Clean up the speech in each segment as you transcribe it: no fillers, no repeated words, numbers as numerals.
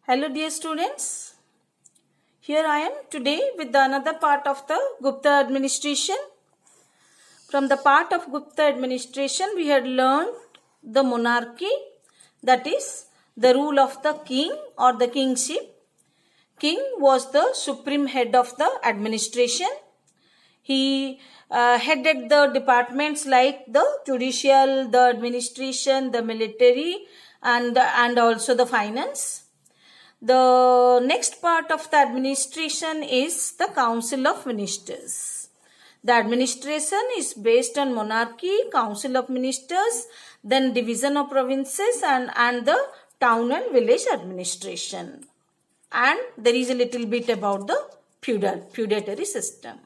Hello dear students, here I am today with another part of the Gupta administration. From the part of Gupta administration we had learned the monarchy, that is the rule of the king or the kingship. King was the supreme head of the administration. He headed the departments like the judicial, the administration, the military and also the finance. The next part of the administration is the Council of Ministers. The administration is based on monarchy, Council of Ministers, then division of provinces and the town and village administration. And there is a little bit about the feudatory system.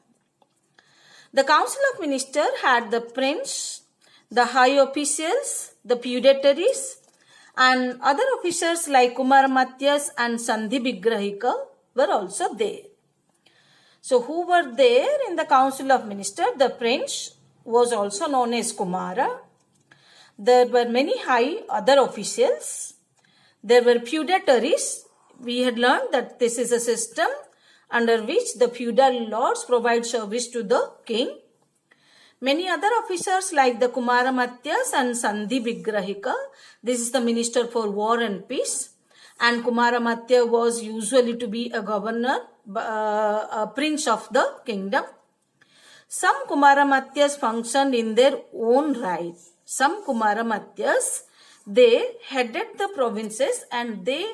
The Council of Ministers had the prince, the high officials, the feudatories, and other officers like Kumaramatyas and Sandhi Vigrahika were also there. So who were there in the Council of Ministers? The prince was also known as Kumara. There were many high other officials. There were feudatories. We had learned that this is a system under which the feudal lords provide service to the king. Many other officers like the Kumaramatyas and Sandhi Vigrahika, this is the minister for war and peace, and Kumaramatya was usually to be a governor, a prince of the kingdom. Some Kumaramatyas functioned in their own right. Some Kumaramatyas, they headed the provinces and they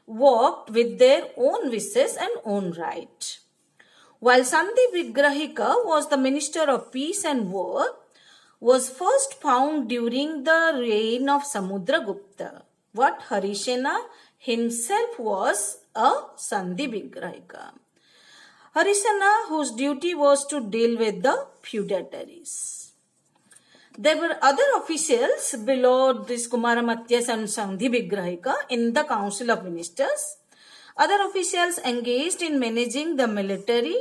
worked with their own wishes and own right. While Sandhi Vigrahika was the minister of peace and war, was first found during the reign of Samudragupta. What Harisena himself was a Sandhi Vigrahika. Harisena, whose duty was to deal with the feudatories. There were other officials below this Kumaramatyas and Sandhi Vigrahika in the Council of Ministers. Other officials engaged in managing the military,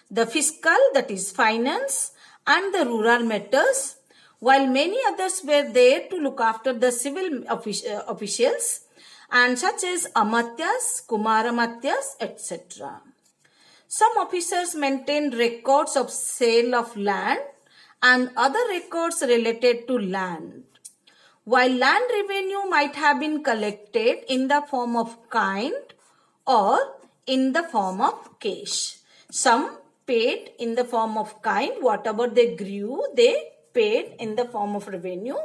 the fiscal, that is finance, and the rural matters, while many others were there to look after the civil officials, and such as Amatyas, Kumaramatyas, etc. Some officers maintained records of sale of land and other records related to land. While land revenue might have been collected in the form of kind or in the form of cash. Some paid in the form of kind, whatever they grew, they paid in the form of revenue,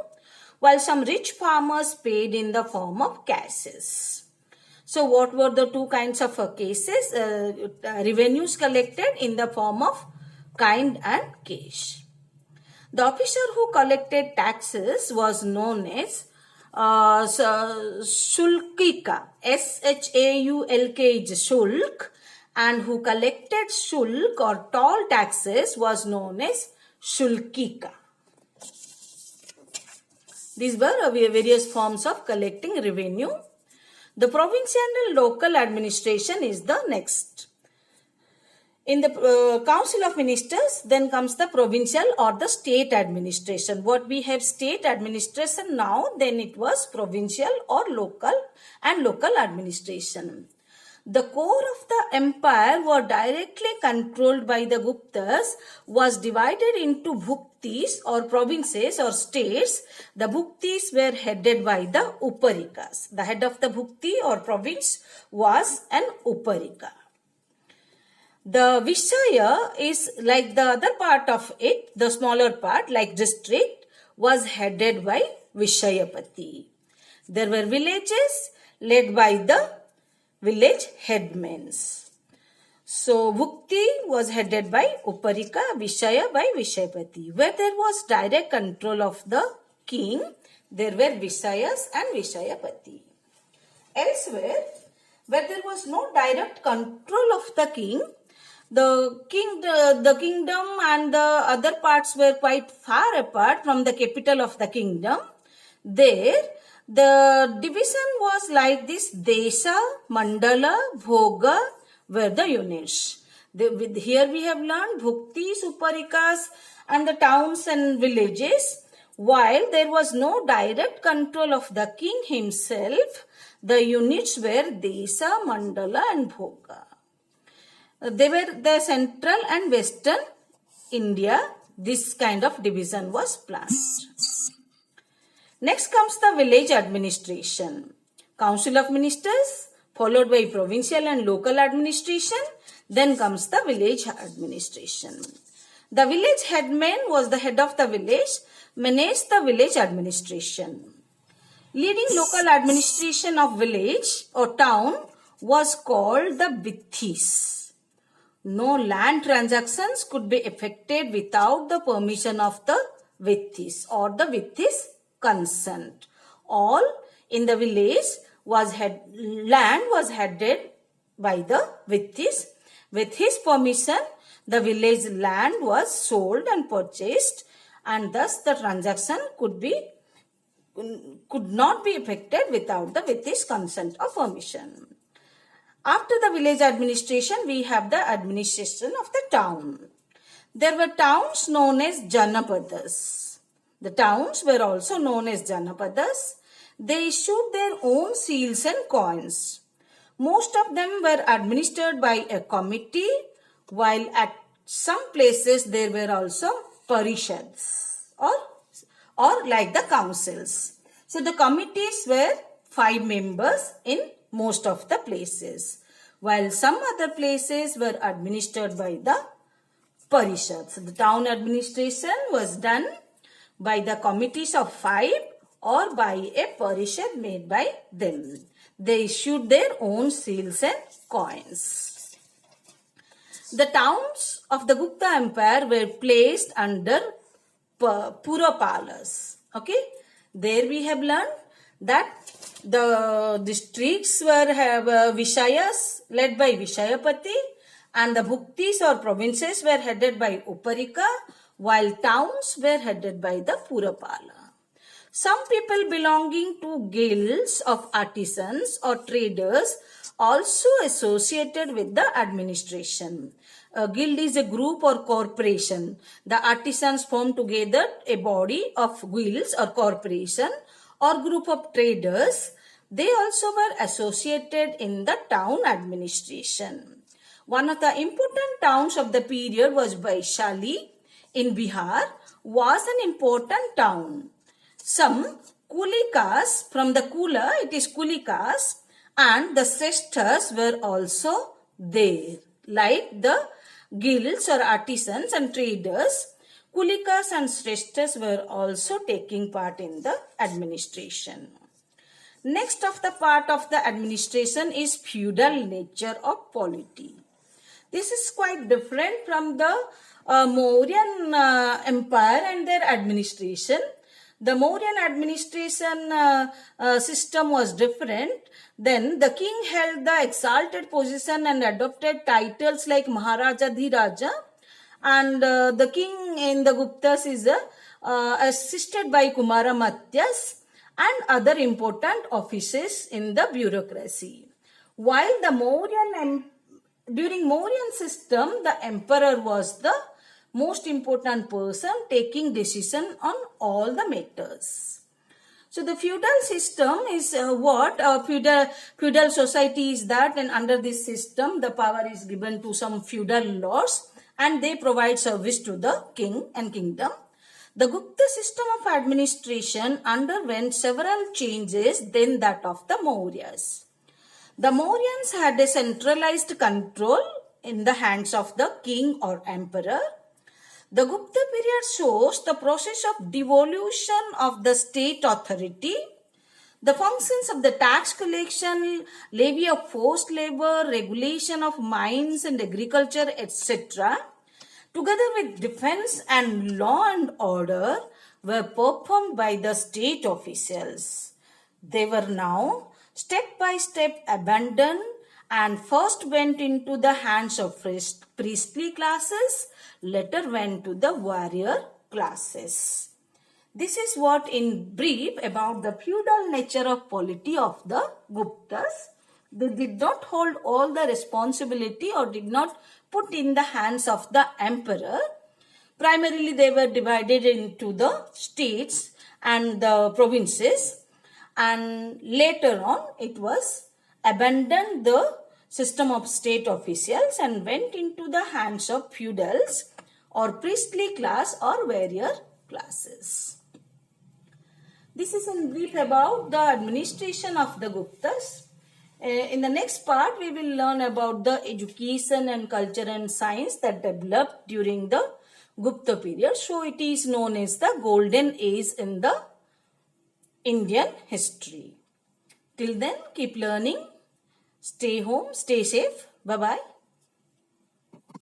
while some rich farmers paid in the form of cashes. So what were the two kinds of cases? Revenues collected in the form of kind and cash. The officer who collected taxes was known as Shulkika, S-H-A-U-L-K is Shulk, and who collected Shulk or toll taxes was known as Shulkika. These were various forms of collecting revenue. The provincial and local administration is the next. In the Council of Ministers, then comes the provincial or the state administration. What we have state administration now, then it was provincial or local and local administration. The core of the empire were directly controlled by the Guptas was divided into bhuktis or provinces or states. The bhuktis were headed by the uparikas. The head of the bhukti or province was an uparika. The Vishaya is like the other part of it, the smaller part like district was headed by Vishayapati. There were villages led by the village headmen. So Bhukti was headed by Uparika, Vishaya by Vishayapati. Where there was direct control of the king, there were Vishayas and Vishayapati. Elsewhere, where there was no direct control of the king, the kingdom and the other parts were quite far apart from the capital of the kingdom. There, the division was like this: Desha, Mandala, Bhoga were the units. Here we have learned Bhuktis, Uparikas and the towns and villages. While there was no direct control of the king himself, The units were Desa, Mandala and Bhoga. They were the central and western India. This kind of division was planned. Next comes the village administration. Council of Ministers, followed by provincial and local administration. Then comes the village administration. The village headman was the head of the village, managed the village administration. Leading local administration of village or town was called the Vithis. No land transactions could be effected without the permission of the Vithis or the Vithis consent. All in the village land was headed by the Vithis. With his permission, the village land was sold and purchased, and thus the transaction could not be effected without the Vithis consent or permission. After the village administration, we have the administration of the town. There were towns known as Janapadas. The towns were also known as Janapadas. They issued their own seals and coins. Most of them were administered by a committee, while at some places there were also parishads or like the councils. So the committees were 5 members in most of the places, while some other places were administered by the parishads. The town administration was done by the committees of 5 or by a parishad made by them. They issued their own seals and coins. The towns of the Gupta Empire were placed under Purapalas. Okay, there we have learned that the districts were Vishayas led by Vishayapati, and the Bhuktis or provinces were headed by Uparika, while towns were headed by the Purapala. Some people belonging to guilds of artisans or traders also associated with the administration. A guild is a group or corporation. The artisans form together a body of guilds or corporation or group of traders. They also were associated in the town administration. One of the important towns of the period was Vaishali in Bihar, was an important town. Some Kulikas, from the Kula, it is Kulikas, and the Sreshthas were also there. Like the guilds or artisans and traders, Kulikas and Sreshthas were also taking part in the administration. Next of the part of the administration is feudal nature of polity. This is quite different from the Mauryan Empire and their administration. The Mauryan administration system was different. Then the king held the exalted position and adopted titles like Maharaja Dhiraja, and the king in the Guptas is assisted by Kumara Matyas and other important offices in the bureaucracy. While during Mauryan system, the emperor was the most important person taking decision on all the matters. So the feudal system is what? Feudal society is that, and under this system the power is given to some feudal lords and they provide service to the king and kingdom. The Gupta system of administration underwent several changes than that of the Mauryas. The Mauryans had a centralized control in the hands of the king or emperor. The Gupta period shows the process of devolution of the state authority, the functions of the tax collection, levy of forced labor, regulation of mines and agriculture, etc., together with defense and law and order, were performed by the state officials. They were now step by step abandoned and first went into the hands of priestly classes, later went to the warrior classes. This is what in brief about the feudal nature of polity of the Guptas. They did not hold all the responsibility or did not put in the hands of the emperor. Primarily they were divided into the states and the provinces, and later on it was abandoned the system of state officials and went into the hands of feudals or priestly class or warrior classes. This is in brief about the administration of the Guptas. In the next part, we will learn about the education and culture and science that developed during the Gupta period. So, it is known as the golden age in the Indian history. Till then, keep learning. Stay home, stay safe. Bye-bye.